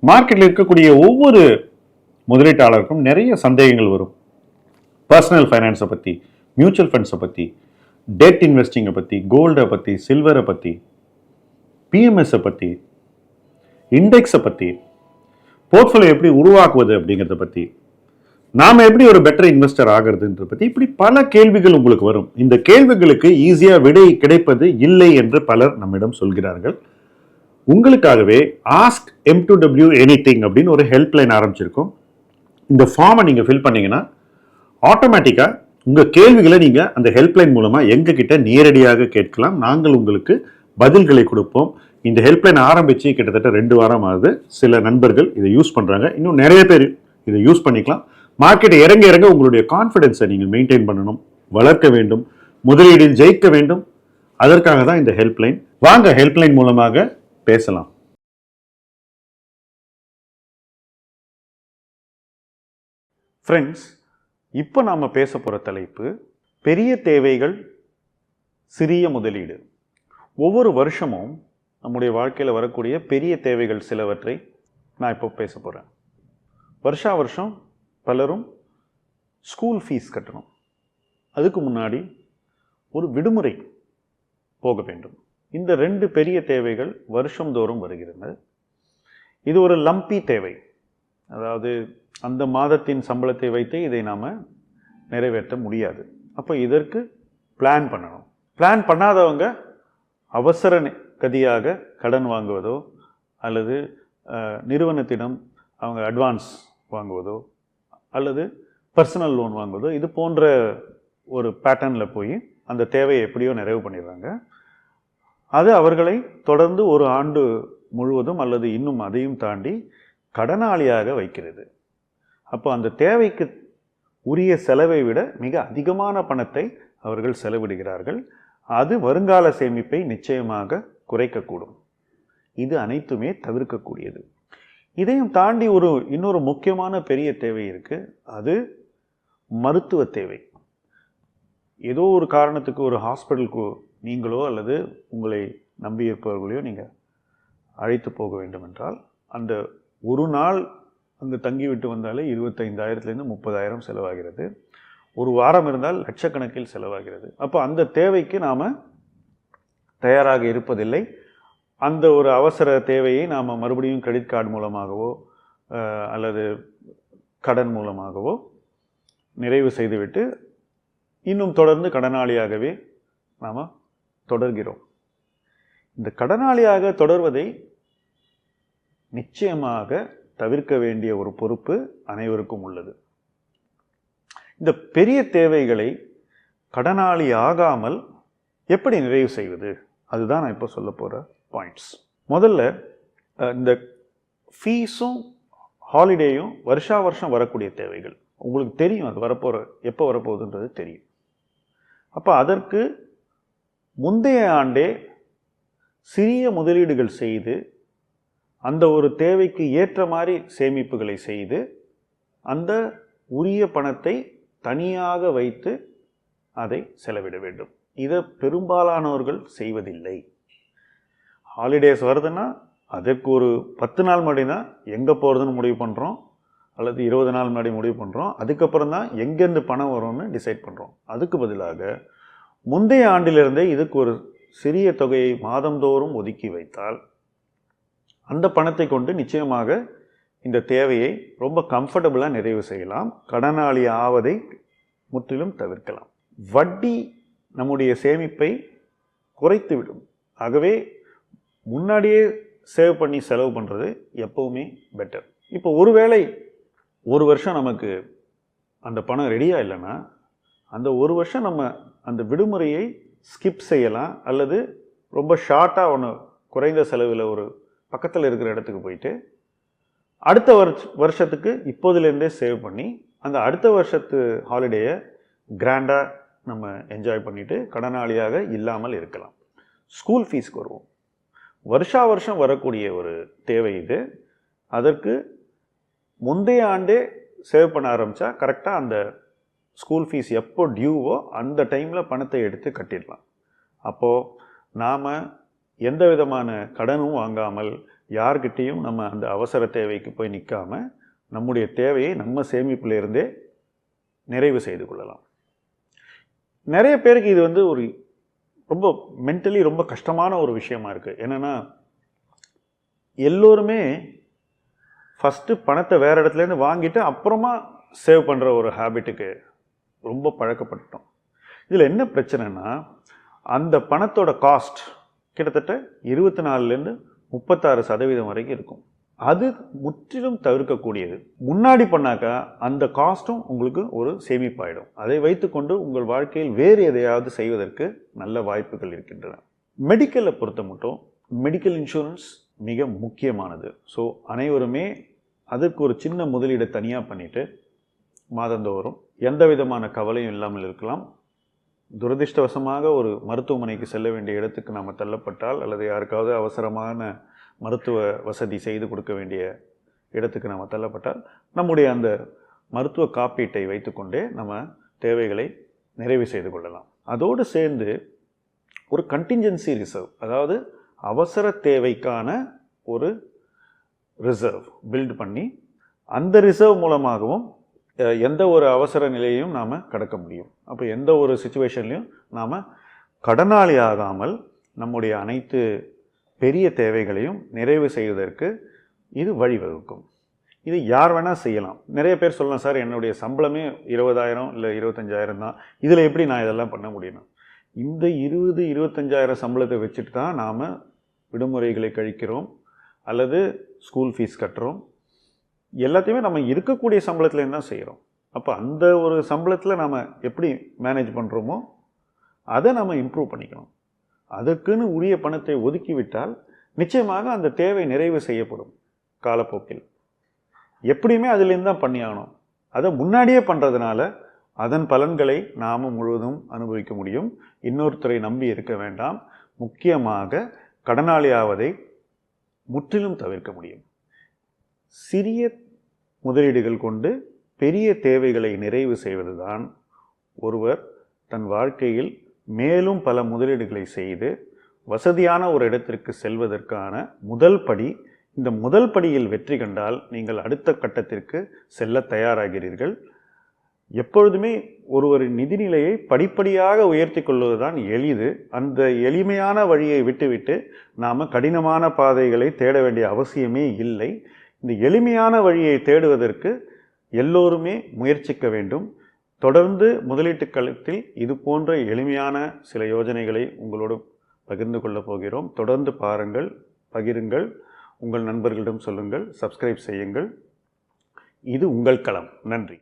மார்க்கெட்டில் இருக்கக்கூடிய ஒவ்வொரு முதலீட்டாளருக்கும் நிறைய சந்தேகங்கள் வரும். பர்சனல் ஃபைனான்ஸை பற்றி, மியூச்சுவல் ஃபண்ட்ஸை பற்றி, டெட் இன்வெஸ்டிங்கை பற்றி, கோல்டை பற்றி, சில்வரை பற்றி, பிஎம்எஸை பற்றி, இண்டெக்ஸை பற்றி, போர்ட்ஃபோலியோ எப்படி உருவாக்குவது அப்படிங்கிறத பற்றி, நாம் எப்படி ஒரு பெட்டர் இன்வெஸ்டர் ஆகிறதுன்றத பற்றி இப்படி பல கேள்விகள் உங்களுக்கு வரும். இந்த கேள்விகளுக்கு ஈஸியாக விடை கிடைப்பது இல்லை என்று பலர் நம்மிடம் சொல்கிறார்கள். உங்களுக்காகவே ஆஸ்க் M2W எனிதிங் அப்படின்னு ஒரு ஹெல்ப்லைன் ஆரம்பிச்சிருக்கோம். இந்த ஃபார்மை நீங்கள் ஃபில் பண்ணீங்கன்னா ஆட்டோமேட்டிக்காக உங்கள் கேள்விகளை நீங்கள் அந்த ஹெல்ப்லைன் மூலமாக எங்ககிட்ட நேரடியாக கேட்கலாம். நாங்கள் உங்களுக்கு பதில்களை கொடுப்போம். இந்த ஹெல்ப்லைன் ஆரம்பித்து கிட்டத்தட்ட 2 வாரம் ஆகுது. சில நண்பர்கள் இதை யூஸ் பண்ணுறாங்க. இன்னும் நிறைய பேர் இதை யூஸ் பண்ணிக்கலாம். மார்க்கெட் இறங்க இறங்க உங்களுடைய கான்ஃபிடென்ஸை நீங்கள் மெயின்டைன் பண்ணணும், வளர்க்க வேண்டும், முதலீடில் ஜெயிக்க வேண்டும். அதற்காக தான் இந்த ஹெல்ப்லைன். வாங்க ஹெல்ப்லைன் மூலமாக பேசலாம். ஃப்ரெண்ட்ஸ், இப்போ நாம் பேச போகிற தலைப்பு பெரிய தேவைகள், சிறிய முதலீடு. ஒவ்வொரு வருஷமும் நம்முடைய வாழ்க்கையில் வரக்கூடிய பெரிய தேவைகள் சிலவற்றை நான் இப்போ பேச போகிறேன். வருஷா வருஷம் பலரும் ஸ்கூல் ஃபீஸ் கட்டணும். அதுக்கு முன்னாடி ஒரு விடுமுறை போக வேண்டும். இந்த 2 பெரிய தேவைகள் வருஷந்தோறும் வருகிறது. இது ஒரு லம்பி தேவை. அதாவது அந்த மாதத்தின் சம்பளத்தை வைத்தே இதை நாம் நிறைவேற்ற முடியாது. அப்போ இதற்கு பிளான் பண்ணணும். பிளான் பண்ணாதவங்க அவசர கதியாக கடன் வாங்குவதோ அல்லது நிறுவனத்திடம் அவங்க அட்வான்ஸ் வாங்குவதோ அல்லது பர்சனல் லோன் வாங்குவதோ இது போன்ற ஒரு பேட்டர்னில் போய் அந்த தேவையை எப்படியோ நிறைவு பண்ணிடுறாங்க. அது அவர்களை தொடர்ந்து ஒரு ஆண்டு முழுவதும் அல்லது இன்னும் அதையும் தாண்டி கடனாளியாக வைக்கிறது. அப்போ அந்த தேவைக்கு உரிய செலவை விட மிக அதிகமான பணத்தை அவர்கள் செலவிடுகிறார்கள். அது வருங்கால சேமிப்பை நிச்சயமாக குறைக்கக்கூடும். இது அனைத்துமே தவிர்க்கக்கூடியது. இதையும் தாண்டி இன்னொரு முக்கியமான பெரிய தேவை இருக்குது. அது மருத்துவ தேவை. ஏதோ ஒரு காரணத்துக்கு ஒரு ஹாஸ்பிட்டலுக்கு நீங்களோ அல்லது உங்களை நம்பியிருப்பவர்களையோ நீங்கள் அழைத்து போக வேண்டும் என்றால் அந்த ஒரு நாள் அங்கே தங்கிவிட்டு வந்தாலே 25,000 30,000 செலவாகிறது. ஒரு வாரம் இருந்தால் லட்சக்கணக்கில் செலவாகிறது. அப்போ அந்த தேவைக்கு நாம் தயாராக இருப்பதில்லை. அந்த ஒரு அவசர தேவையை நாம் மறுபடியும் கிரெடிட் கார்டு மூலமாகவோ அல்லது கடன் மூலமாகவோ நிறைவு செய்துவிட்டு இன்னும் தொடர்ந்து கடனாளியாகவே நாம் தொடர்கிறோம். இந்த கடனாளியாக தொடர்வதை நிச்சயமாக தவிர்க்க வேண்டிய ஒரு பொறுப்பு அனைவருக்கும் உள்ளது. இந்த பெரிய தேவைகளை கடனாளி ஆகாமல் எப்படி நிறைவு செய்வது, அதுதான் நான் இப்போ சொல்ல போகிற பாயிண்ட்ஸ். முதல்ல இந்த ஃபீஸும் ஹாலிடேயும் வருஷா வருஷம் வரக்கூடிய தேவைகள். உங்களுக்கு தெரியும் அது எப்போ வரப்போகுதுன்றது தெரியும். அப்போ அதற்கு முந்தைய ஆண்டே சிறிய முதலீடுகள் செய்து அந்த ஒரு தேவைக்கு ஏற்ற மாதிரி சேமிப்புகளை செய்து அந்த உரிய பணத்தை தனியாக வைத்து அதை செலவிட வேண்டும். இதை பெரும்பாலானவர்கள் செய்வதில்லை. ஹாலிடேஸ் வருதுன்னா அதற்கு ஒரு 10 நாள் முன்னாடி தான் எங்கே போகிறதுன்னு முடிவு பண்ணுறோம், அல்லது 20 நாள் முன்னாடி முடிவு பண்ணுறோம். அதுக்கப்புறம் தான் எங்கேருந்து பணம் வரும்னு டிசைட் பண்ணுறோம். அதுக்கு பதிலாக முந்தைய ஆண்டிலிருந்தே இதுக்கு ஒரு சிறிய தொகையை மாதந்தோறும் ஒதுக்கி வைத்தால் அந்த பணத்தை கொண்டு நிச்சயமாக இந்த தேவையை ரொம்ப கம்ஃபர்டபுளாக நிறைவு செய்யலாம். கடனாளி ஆவதை முற்றிலும் தவிர்க்கலாம். வட்டி நம்முடைய சேமிப்பை குறைத்துவிடும். ஆகவே முன்னாடியே சேவ் பண்ணி செலவு பண்ணுறது எப்போவுமே பெட்டர். இப்போ ஒருவேளை ஒரு வருஷம் நமக்கு அந்த பணம் ரெடியாக இல்லைன்னா அந்த ஒரு வருஷம் நம்ம அந்த விடுமுறையை ஸ்கிப் செய்யலாம். அல்லது ரொம்ப ஷார்ட்டாக குறைந்த செலவில் ஒரு பக்கத்தில் இருக்கிற இடத்துக்கு போயிட்டு அடுத்த வருஷத்துக்கு இப்போதுலேருந்தே சேவ் பண்ணி அந்த அடுத்த வருஷத்து ஹாலிடேயை கிராண்டாக நம்ம என்ஜாய் பண்ணிவிட்டு கடனாளியாக இல்லாமல் இருக்கலாம். ஸ்கூல் ஃபீஸ்க்கு வருவோம். வருஷா வருஷம் வரக்கூடிய ஒரு தேவை இது. அதற்கு முந்தைய ஆண்டே சேவ் பண்ண ஆரம்பித்தா கரெக்டாக அந்த ஸ்கூல் ஃபீஸ் எப்போ டியூவோ அந்த டைமில் பணத்தை எடுத்து கட்டிடலாம். அப்போது நாம் எந்த விதமான கடனும் வாங்காமல் யார்கிட்டையும் நம்ம அந்த அவசர தேவைக்கு போய் நிற்காம நம்முடைய தேவையை நம்ம சேமிப்பிலிருந்தே நிறைவு செய்து கொள்ளலாம். நிறைய பேருக்கு இது வந்து ஒரு ரொம்ப மென்டலி ரொம்ப கஷ்டமான ஒரு விஷயமா இருக்குது. என்னென்னா எல்லோருமே ஃபஸ்ட்டு பணத்தை வேறு இடத்துலேருந்து வாங்கிட்டு அப்புறமா சேவ் பண்ணுற ஒரு ஹேபிட்டுக்கு ரொம்ப பழக்கப்பட்டோம். இதில் என்ன பிரச்சனைனா அந்த பணத்தோட காஸ்ட் கிட்டத்தட்ட 24லேருந்து 36% வரைக்கும் இருக்கும். அது முற்றிலும் தவிர்க்கக்கூடியது. முன்னாடி பண்ணாக்கா அந்த காஸ்ட்டும் உங்களுக்கு ஒரு சேமிப்பாயிடும். அதை வைத்துக்கொண்டு உங்கள் வாழ்க்கையில் வேறு எதையாவது செய்வதற்கு நல்ல வாய்ப்புகள் இருக்கின்றன. மெடிக்கலை பொறுத்த மட்டும் மெடிக்கல் இன்சூரன்ஸ் மிக முக்கியமானது. ஸோ அனைவருமே அதுக்கு ஒரு சின்ன முதலீடை தனியாக பண்ணிவிட்டு மாதந்தோறும் எந்த விதமான கவலையும் இல்லாமல் இருக்கலாம். துரதிர்ஷ்டவசமாக ஒரு மருத்துவமனைக்கு செல்ல வேண்டிய இடத்துக்கு நாம் தள்ளப்பட்டால் அல்லது யாருக்காவது அவசரமான மருத்துவ வசதி செய்து கொடுக்க வேண்டிய இடத்துக்கு நாம் தள்ளப்பட்டால் நம்முடைய அந்த மருத்துவ காப்பீட்டை வைத்துக்கொண்டே நம்ம தேவைகளை நிறைவு செய்து கொள்ளலாம். அதோடு சேர்ந்து ஒரு கண்டின்ஜென்சி ரிசர்வ், அதாவது அவசர தேவைக்கான ஒரு ரிசர்வ் பில்ட் பண்ணி அந்த ரிசர்வ் மூலமாகவும் எந்த ஒரு அவசர நிலையையும் நாம் கடக்க முடியும். அப்போ எந்த ஒரு சுச்சுவேஷன்லையும் நாம் கடனாளி ஆகாமல் நம்முடைய அனைத்து பெரிய தேவைகளையும் நிறைவு செய்வதற்கு இது வழிவகுக்கும். இது யார் வேணால் செய்யலாம். நிறைய பேர் சொல்லலாம், சார் என்னுடைய சம்பளமே 20,000 இல்லை 25,000 தான், இதில் எப்படி நான் இதெல்லாம் பண்ண முடியும்? இந்த 20-25,000 சம்பளத்தை வச்சுட்டு தான் நாம் விடுமுறைகளை கழிக்கிறோம் அல்லது ஸ்கூல் ஃபீஸ் கட்டுறோம். எல்லாத்தையுமே நம்ம இருக்கக்கூடிய சம்பளத்துலேருந்து தான் செய்கிறோம். அப்போ அந்த ஒரு சம்பளத்தில் நாம் எப்படி மேனேஜ் பண்ணுறோமோ அதை நம்ம இம்ப்ரூவ் பண்ணிக்கணும். அதற்குன்னு உரிய பணத்தை ஒதுக்கிவிட்டால் நிச்சயமாக அந்த தேவை நிறைவு செய்யப்படும் காலப்போக்கில். எப்படியுமே அதுலேருந்து தான் பண்ணியாகணும். அதை முன்னாடியே பண்ணுறதுனால அதன் பலன்களை நாம் முழுவதும் அனுபவிக்க முடியும். இன்னொருத்தரை நம்பி இருக்க வேண்டாம். முக்கியமாக கடனாளி ஆவதை முற்றிலும் தவிர்க்க முடியும். சிறிய முதலீடுகள் கொண்டு பெரிய தேவைகளை நிறைவு செய்வதுதான் ஒருவர் தன் வாழ்க்கையில் மேலும் பல முதலீடுகளை செய்து வசதியான ஒரு இடத்திற்கு செல்வதற்கான முதல் படி. இந்த முதல் படியில் வெற்றி கண்டால் நீங்கள் அடுத்த கட்டத்திற்கு செல்ல தயாராகிறீர்கள். எப்பொழுதுமே ஒருவரின் நிதிநிலையை படிப்படியாக உயர்த்தி கொள்வதுதான் எளிது. அந்த எளிமையான வழியை விட்டுவிட்டு நாம் கடினமான பாதைகளை தேட வேண்டிய அவசியமே இல்லை. இந்த எளிமையான வழியை தேடுவதற்கு எல்லோருமே முயற்சிக்க வேண்டும். தொடர்ந்து முதலீட்டு களத்தில் இது போன்ற எளிமையான சில யோஜனைகளை உங்களோடு பகிர்ந்து கொள்ளப் போகிறோம். தொடர்ந்து பாருங்கள், பகிருங்கள், உங்கள் நண்பர்களிடம் சொல்லுங்கள், சப்ஸ்கிரைப் செய்யுங்கள். இது உங்கள் களம். நன்றி.